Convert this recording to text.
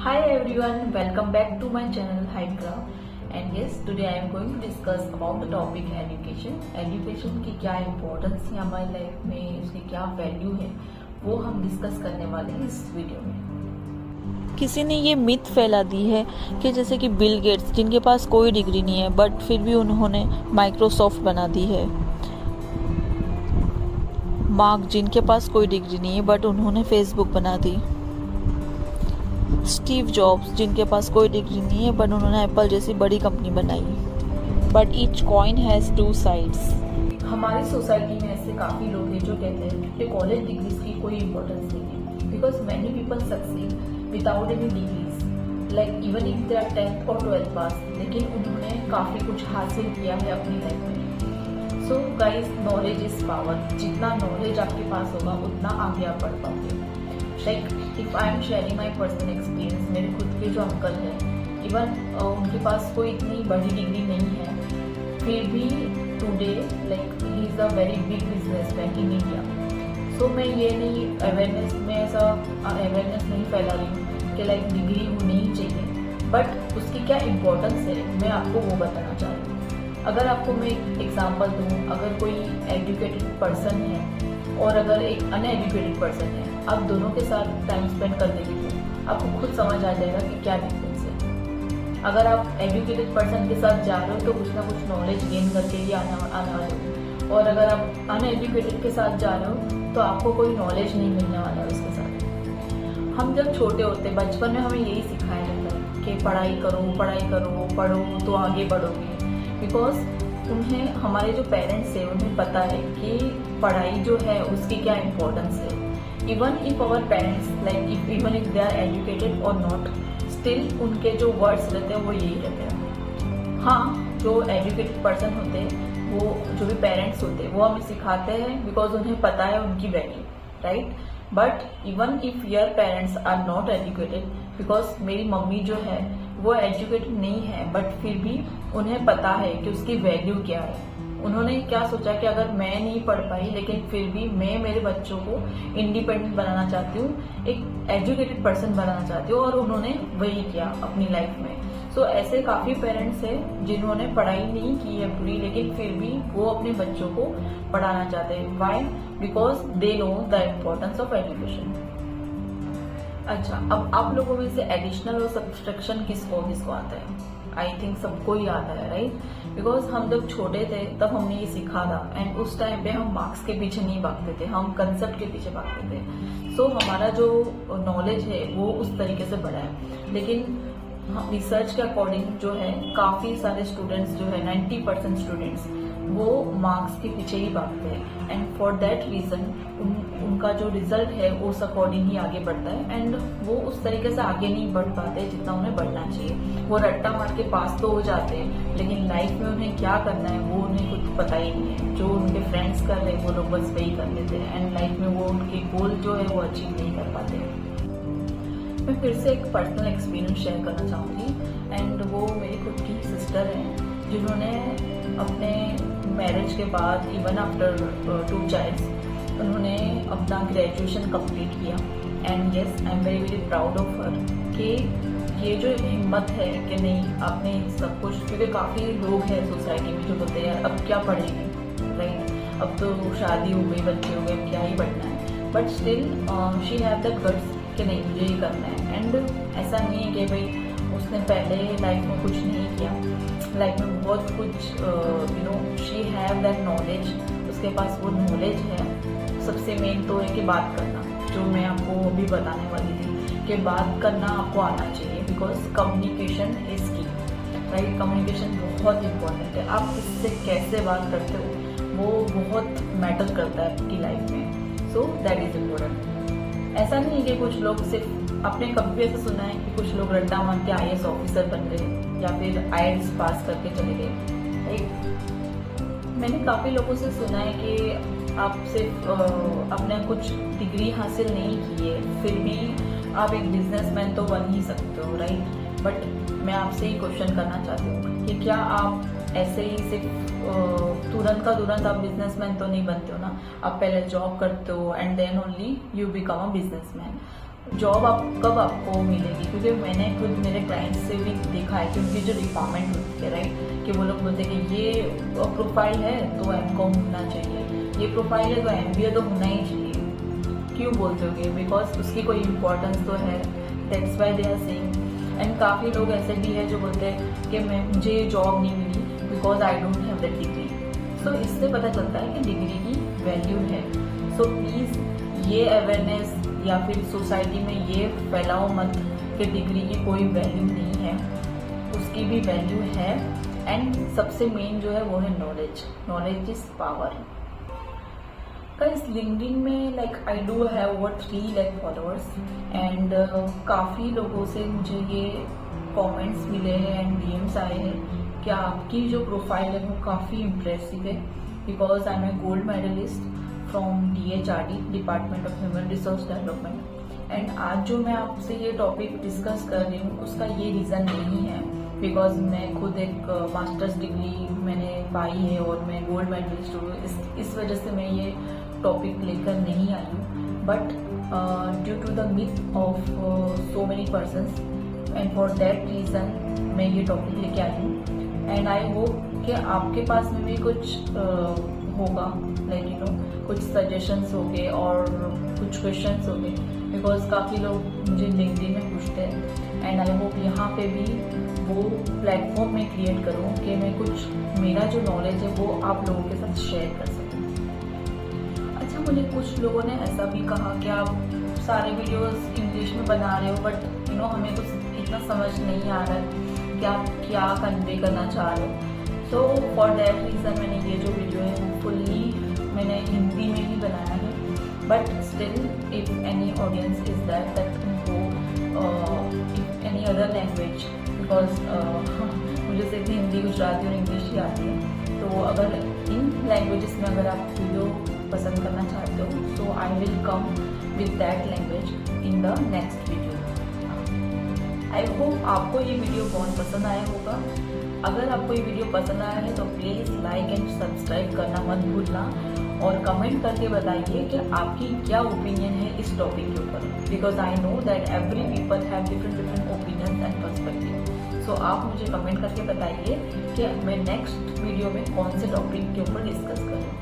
Hi everyone, welcome back to my channel Hydra. And yes, today I am going to discuss about the topic education. Education की क्या importance है हमारी life में, उसकी क्या value है, वो हम डिस्कस करने वाले हैं इस वीडियो में। किसी ने ये मिथ फैला दी है कि जैसे कि बिल गेट्स जिनके पास कोई डिग्री नहीं है बट फिर भी उन्होंने माइक्रोसॉफ्ट बना दी है, मार्क जिनके पास कोई डिग्री नहीं है बट उन्होंने फेसबुक बना दी, स्टीव जॉब्स जिनके पास कोई डिग्री नहीं है बट उन्होंने एप्पल जैसी बड़ी कंपनी बनाई। But each coin has two sides. हमारी सोसाइटी में ऐसे काफ़ी लोग हैं जो कहते हैं कि कॉलेज डिग्रीज की कोई इम्पोर्टेंस नहीं है, because many people succeed without any degrees, like even if they are 10th और 12th पास, लेकिन उन्होंने काफ़ी कुछ हासिल किया है अपनी लाइफ में। So guys, knowledge is power. जितना नॉलेज आपके पास होगा उतना आगे आप बढ़ पाओगे। Like if I am sharing my personal experience, मेरे खुद के जो अंकल हैं, इवन उनके पास कोई इतनी बड़ी डिग्री नहीं है, फिर भी today like he is a very big businessman in India. So मैं ये नहीं अवेयरनेस में ऐसा अवेयरनेस नहीं फैला रही हूँ कि लाइक डिग्री होनी ही चाहिए, बट उसकी क्या इम्पोर्टेंस है मैं आपको वो बताना चाह रही हूँ। अगर आपको मैं एक एग्जांपल दूँ, अगर कोई एजुकेटेड पर्सन है और अगर एक अनएजुकेटेड पर्सन है, आप दोनों के साथ टाइम स्पेंड कर देंगे तो आपको खुद समझ आ जाएगा कि क्या डिफरेंस है। अगर आप एजुकेटेड पर्सन के साथ जा रहे हो तो कुछ ना कुछ नॉलेज गेन करके ही आने वाले हो, और अगर आप अनएजुकेटेड के साथ जा रहे हो तो आपको कोई नॉलेज नहीं मिलने वाला है उसके साथ। हम जब छोटे होते, बचपन में हमें यही सिखाया जाता है कि पढ़ाई करो, पढ़ो तो आगे बढ़ोगे, बिकॉज उन्हें, हमारे जो पेरेंट्स हैं उन्हें पता है कि पढ़ाई जो है उसकी क्या इम्पोर्टेंस है। Even if our parents like even if they are educated और नॉट, स्टिल उनके जो वर्ड्स रहते हैं वो यही रहते हैं। हाँ, जो एजुकेटेड पर्सन होते हैं, वो जो भी पेरेंट्स होते हैं वो हमें सिखाते हैं बिकॉज उन्हें पता है उनकी value, right. But even if your parents are not educated, because मेरी मम्मी जो है वो एजुकेटेड नहीं है बट फिर भी उन्हें पता है कि उसकी वैल्यू क्या है। उन्होंने क्या सोचा कि अगर मैं नहीं पढ़ पाई लेकिन फिर भी मैं मेरे बच्चों को इंडिपेंडेंट बनाना चाहती हूँ, एक एजुकेटेड पर्सन बनाना चाहती हूँ, और उन्होंने वही किया अपनी लाइफ में। सो ऐसे काफ़ी पेरेंट्स हैं जिन्होंने पढ़ाई नहीं की है पूरी, लेकिन फिर भी वो अपने बच्चों को पढ़ाना चाहते हैं। Why? Because they know the importance of education. अच्छा, अब आप लोगों में से एडिशनल और सब्सट्रैक्शन किसको आता है? आई थिंक सबको ही आता है, राइट। बिकॉज हम जब छोटे थे तब हमने ये सीखा था, एंड उस टाइम पे हम मार्क्स के पीछे नहीं भागते थे, हम कंसेप्ट के पीछे भागते थे। सो हमारा जो नॉलेज है वो उस तरीके से बढ़ा है। लेकिन रिसर्च के अकॉर्डिंग जो है, काफ़ी सारे स्टूडेंट्स जो है 90% स्टूडेंट्स वो मार्क्स के पीछे ही भागते हैं, एंड फॉर दैट रीज़न उनका जो रिजल्ट है उस अकॉर्डिंग ही आगे बढ़ता है, एंड वो उस तरीके से आगे नहीं बढ़ पाते जितना उन्हें बढ़ना चाहिए। वो रट्टा मार के पास तो हो जाते हैं, लेकिन लाइफ में उन्हें क्या करना है वो उन्हें कुछ पता ही नहीं है। जो उनके फ्रेंड्स कर रहे हैं वो लोग बस वही कर लेते हैं, एंड लाइफ में वो उनके गोल जो है वो अचीव नहीं कर पाते। मैं फिर से एक पर्सनल एक्सपीरियंस शेयर करना चाहूँगी, एंड वो मेरी खुद की सिस्टर हैं जिन्होंने अपने मैरिज के बाद, इवन आफ्टर 2 चाइल्ड्स, उन्होंने अपना ग्रेजुएशन कंप्लीट किया। And yes, I am very very proud of her कि ये जो हिम्मत है कि नहीं आपने सब कुछ, क्योंकि काफ़ी लोग हैं सोसाइटी में जो बोलते हैं यार अब क्या पढ़ेगी, राइट, अब तो शादी हो गई, बच्चे हो गए, क्या ही पढ़ना है। But still she have that guts कि नहीं मुझे ये करना है। एंड ऐसा नहीं है कि भाई उसने पहले लाइफ में कुछ नहीं किया, लाइफ में बहुत कुछ, you know, she have that knowledge, उसके पास वो नॉलेज है। सबसे मेन तो है कि बात करना, जो मैं आपको अभी बताने वाली थी कि बात करना आपको आना चाहिए, बिकॉज कम्युनिकेशन इज की, राइट। कम्युनिकेशन बहुत इंपॉर्टेंट है। आप किससे कैसे बात करते हो वो बहुत मैटर करता है आपकी लाइफ में। So that is important. ऐसा नहीं है कि कुछ लोग सिर्फ, आपने कभी भी ऐसा सुना है कि कुछ लोग रट्टा मार के IAS ऑफिसर बन गए या फिर IELTS पास करके चले गए, राइट। मैंने काफ़ी लोगों से सुना है कि आप सिर्फ अपने कुछ डिग्री हासिल नहीं की है फिर भी आप एक बिजनेसमैन तो बन ही सकते हो, राइट। बट मैं आपसे ही क्वेश्चन करना चाहती हूँ कि क्या आप ऐसे ही सिर्फ तुरंत का तुरंत आप बिजनेसमैन तो नहीं बनते हो ना। आप पहले जॉब करते हो and then only you become a businessman. Job आप कब आपको मिलेगी, क्योंकि मैंने खुद मेरे क्लाइंट्स से भी देखा है कि उनकी जो रिक्वायरमेंट होती है राइट, कि वो लोग बोलते हैं कि ये प्रोफाइल है तो एमकॉम होना चाहिए, ये प्रोफाइल है तो एमबीए तो होना ही चाहिए। क्यों बोलते होगे? बिकॉज उसकी कोई इम्पोर्टेंस तो है, that's why they are saying. And काफ़ी लोग ऐसे भी हैं जो बोलते हैं कि मुझे जॉब नहीं मिली because I don't have that degree. So इससे पता चलता है कि डिग्री की वैल्यू है। सो प्लीज़ ये अवेयरनेस या फिर सोसाइटी में ये फैलाओ मत कि डिग्री की कोई वैल्यू नहीं है, उसकी भी वैल्यू है। एंड सबसे मेन जो है वो है knowledge. Knowledge is power. Guys LinkedIn में like I do have over 3 lakh followers and काफ़ी लोगों से मुझे ये कमेंट्स मिले हैं एंड डीएम्स आए हैं कि आपकी जो प्रोफाइल है वो काफ़ी इम्प्रेसिव है, because I am a gold medalist from DHRD department of human resource development. And आज जो मैं आपसे ये टॉपिक डिस्कस कर रही हूँ उसका ये रीज़न नहीं है बिकॉज मैं खुद एक मास्टर्स डिग्री मैंने पाई है और मैं गोल्ड मेडलिस्ट हूँ, इस वजह से मैं ये टॉपिक लेकर नहीं आई हूँ। But due to the myth of so many persons and for that reason मैं ये टॉपिक लेके आई हूँ। एंड आई होप कि आपके पास में भी कुछ होगा, लाइक यू नो कुछ सजेशंस हो गए और कुछ क्वेश्चंस हो गए, बिकॉज काफ़ी लोग मुझे लिंक्डइन में पूछते हैं। एंड आई होप यहाँ पे भी वो प्लेटफॉर्म में क्रिएट करूँ कि मैं कुछ मेरा जो नॉलेज है वो आप लोगों के साथ शेयर कर सकूँ। अच्छा, मुझे कुछ लोगों ने ऐसा भी कहा कि आप सारे वीडियोस इंग्लिश में बना रहे हो बट यू नो हमें कुछ इतना समझ नहीं आ रहा है कि आप क्या कन्वे करना चाह रहे हो। सो फॉर दैट रीज़न मैंने ये जो वीडियो है वो फुल्ली मैंने हिंदी में ही बनाया है। But still if any audience is that उनको if any other language, because मुझे सिर्फ हिंदी, गुजराती और इंग्लिश ही आती है, तो अगर इन लैंग्वेजेस में अगर आप वीडियो पसंद करना चाहते हो so I will come with that language in the next video. I hope आपको ये वीडियो बहुत पसंद आया होगा। अगर आपको ये वीडियो पसंद आया है तो प्लीज़ लाइक एंड सब्सक्राइब करना मत भूलना और कमेंट करके बताइए कि आपकी क्या ओपिनियन है इस टॉपिक के ऊपर, because I know that every people have different opinions and perspective. So आप मुझे कमेंट करके बताइए कि मैं नेक्स्ट वीडियो में कौन से टॉपिक के ऊपर डिस्कस करूँ।